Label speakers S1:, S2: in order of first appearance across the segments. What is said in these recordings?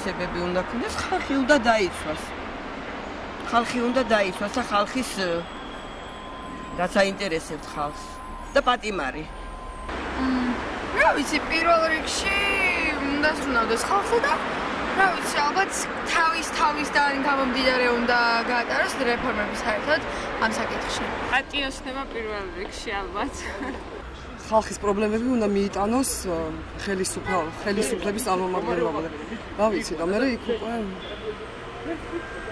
S1: თვისებები უნდა ქონდეს, ხალხი უნდა დაიცვას. ხალხი უნდა დაიცვას და ხალხის რაც აინტერესებთ ხალხს და პატიმარი.
S2: რა ვიცი, პირველ რიგში უნდა ზრუნავდეს ხალხი და რა ვიცი, ალბათ თავისთან გამომდინარე უნდა გაატაროს რეფორმები საერთოდ ამ საკითხში.
S3: პატიოსნება პირველ რიგში ალბათ.
S4: ხალხის პრობლემები უნდა მიიტანოს ხელისუფლების წარმომადგენლებმა. რა ვიცი და მე იქ უკვე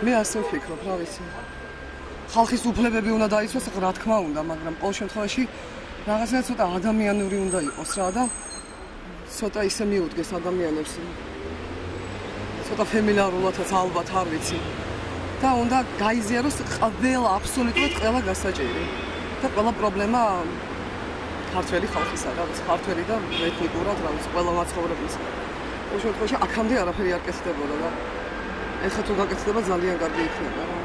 S4: მე ასე ვფიქრობ, რა ვიცი. ხალხის უფლებები უნდა დაიცვას, რა თქმა უნდა, მაგრამ ყოველ შემთხვევაში რაღაცა ცოტა ადამიანური უნდა იყოს რა და ცოტა ისე მიუდგეს ადამიანებს. ცოტა ფამილიარულადაც ალბათ არ ვიცი. და უნდა გაიზიაროს ყველა აბსოლუტურად ყველა გასაჭირი. და ყველა პრობლემა ქართველი ხალხისა, რა ვიცი, ქართველი და ეთნიკურად, რა ვიცი, ყველა მაცხოვრებლის. ყოველ შემთხვევაში აქამდე არაფერი არ კეთდებოდა და ეხლა თუ გაკეთდება ძალიან კარგი იქნება რა.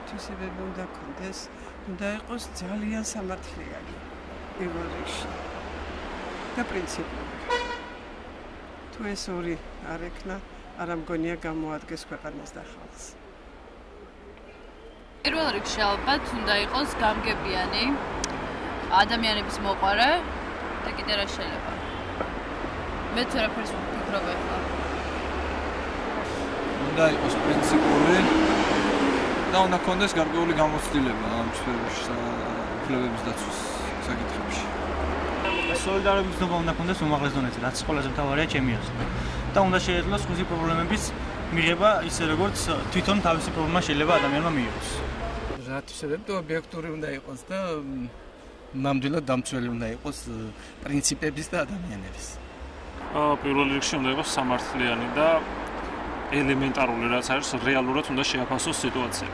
S1: თვისებები უნდა ქონდეს, უნდა იყოს ძალიან სამართლიანი პირველ რიგში და პრინციპული. თუ ეს ორი არ ექნა, არ ამგონია გამოადგეს ქვეყანას და ხალხს.
S3: პირველ რიგში ალბათ უნდა იყოს გამგებიანი, ადამიანების მოყვარე და კიდე რა შეიძლება. მე ვერაფერს ვფიქრობ ახლა.
S5: უნდა იყოს პრინციპული და უნდა ქონდეს გარკვეული გამოცდილება ამ სფეროში უფლებების დაცვის საკითხებში.
S6: სოლიდარობის ნორმა უნდა ქონდეს უმაღლეს დონეზე, რაც ყველაზე მთავარია ჩემი აზრით. და უნდა შეეძლოს ხუზი პრობლემების მიღება ისე როგორც თვითონ თავისი პრობლემა შეიძლება ადამიანმა მიიღოს.
S7: რა თვისებები ობიექტური უნდა იყოს და ნამდვილად დამცველი უნდა იყოს პრინციპების და ადამიანების.
S8: პირველ რიგში უნდა იყოს სამართლიანი და ელემენტარული, რაც არის რეალურად უნდა შეაფასოს სიტუაცია.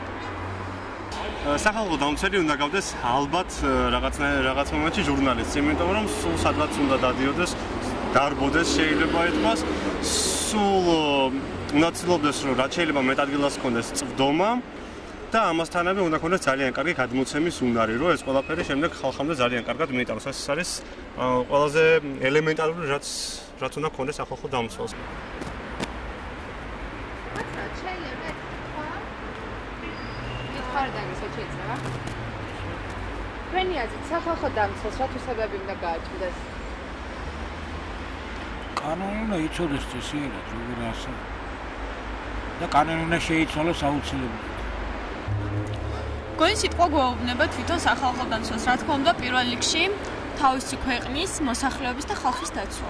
S9: სახალხო დამცველი უნდა გავდეს ალბათ რაღაც მომენტში ჟურნალისტი, იმიტომ რომ სულ სადღაც უნდა დადიოდეს, დარბოდეს შეიძლება ითქვას, სულ უნდა ცდილობდეს, რომ რაც შეიძლება მეტ ადგილას ჰქონდეს წვდომა და ამასთანავე უნდა ქონდეს ძალიან კარგი გადმოცემის უნარი, რომ ეს ყველაფერი შემდეგ ხალხამდე ძალიან კარგად მიიტანოს. ეს არის ყველაზე ელემენტარული, რაც უნდა ქონდეს სახალხო დამცველს.
S2: თქვენი აზრით სახალხო დამცველს რა თვისებები უნდა გააჩნდეს?
S10: კანონი უნდა იცოდეს წესიერად, როგორ ასე. და კანონი უნდა შეიცვალოს აუცილებლად.
S3: გონი სიტყვა გვეუბნება თვითონ სახალხო დამცველს, რა თქმა უნდა, პირველ რიგში თავისი ქვეყნის მოსახლეობის და ხალხის დაცვა.